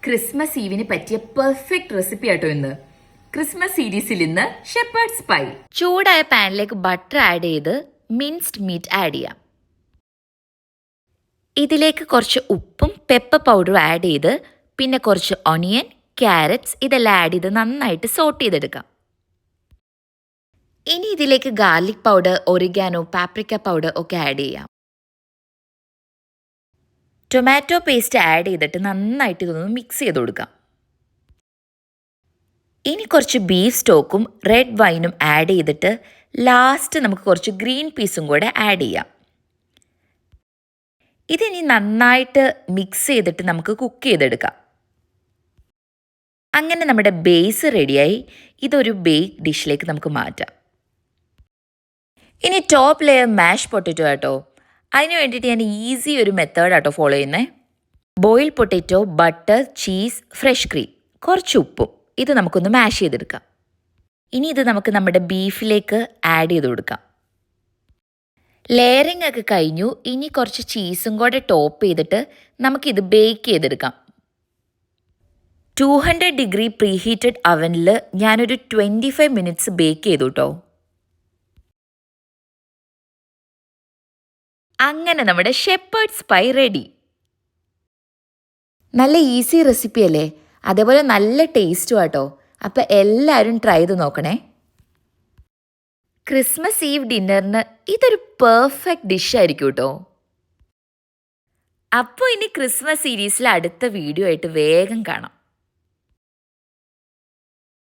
Christmas ഈവിന് പറ്റിയ perfect recipe ആട്ടോ ഇന്ന്. ക്രിസ്മസ് സീരീസിൽ ഇന്ന് ഷെപ്പേർഡ്സ് പൈ. ചൂടായ പാനിലേക്ക് ബട്ടർ ആഡ് ചെയ്ത് മിൻസ്ഡ് മീറ്റ് ആഡ് ചെയ്യാം. ഇതിലേക്ക് കുറച്ച് ഉപ്പും പെപ്പർ പൗഡറും ആഡ് ചെയ്ത് പിന്നെ കുറച്ച് ഒണിയൻ, ക്യാരറ്റ്സ് ഇതെല്ലാം ആഡ് ചെയ്ത് നന്നായിട്ട് സോട്ട് ചെയ്തെടുക്കാം. ഇനി ഇതിലേക്ക് garlic powder, oregano, paprika powder ഒക്കെ ആഡ് ചെയ്യാം. ടൊമാറ്റോ പേസ്റ്റ് ആഡ് ചെയ്തിട്ട് നന്നായിട്ട് ഇതൊന്ന് മിക്സ് ചെയ്ത് കൊടുക്കാം. ഇനി കുറച്ച് ബീഫ് സ്റ്റോക്കും റെഡ് വൈനും ആഡ് ചെയ്തിട്ട് ലാസ്റ്റ് നമുക്ക് കുറച്ച് ഗ്രീൻ പീസും കൂടെ ആഡ് ചെയ്യാം. ഇതിനി നന്നായിട്ട് മിക്സ് ചെയ്തിട്ട് നമുക്ക് കുക്ക് ചെയ്തെടുക്കാം. അങ്ങനെ നമ്മുടെ ബേസ് റെഡിയായി. ഇതൊരു ബേക്ക് ഡിഷിലേക്ക് നമുക്ക് മാറ്റാം. ഇനി ടോപ്പ് ലെയർ മാഷ് പൊട്ടറ്റോ ആട്ടോ. അതിന് വേണ്ടിയിട്ട് ഞാൻ ഈസി ഒരു മെത്തേഡാട്ടോ ഫോളോ ചെയ്യുന്നത്. Boil potato, butter, cheese, fresh cream, കുറച്ച് ഉപ്പും ഇത് നമുക്കൊന്ന് മാഷ് ചെയ്തെടുക്കാം. ഇനി ഇത് നമുക്ക് നമ്മുടെ ബീഫിലേക്ക് ആഡ് ചെയ്ത് കൊടുക്കാം. ലെയറിംഗ് ഒക്കെ കഴിഞ്ഞു. ഇനി കുറച്ച് ചീസും കൂടെ ടോപ്പ് ചെയ്തിട്ട് നമുക്കിത് ബേക്ക് ചെയ്തെടുക്കാം. 200 ഡിഗ്രി പ്രീ ഹീറ്റഡ് അവനിൽ ഞാനൊരു 25 മിനിറ്റ്സ് ബേക്ക് ചെയ്തു കേട്ടോ. അങ്ങനെ നമ്മുടെ ഷെപ്പേർഡ്സ് പൈ റെഡി. നല്ല ഈസി റെസിപ്പി അല്ലേ? അതേപോലെ നല്ല ടേസ്റ്റും ആട്ടോ. അപ്പോൾ എല്ലാവരും ട്രൈ ചെയ്ത് നോക്കണേ. ക്രിസ്മസ് ഈവ് ഡിന്നറിന് ഇതൊരു പെർഫെക്റ്റ് ഡിഷായിരിക്കും കേട്ടോ. അപ്പോൾ ഇനി ക്രിസ്മസ് സീരീസിലെ അടുത്ത വീഡിയോ ആയിട്ട് വേഗം കാണാം.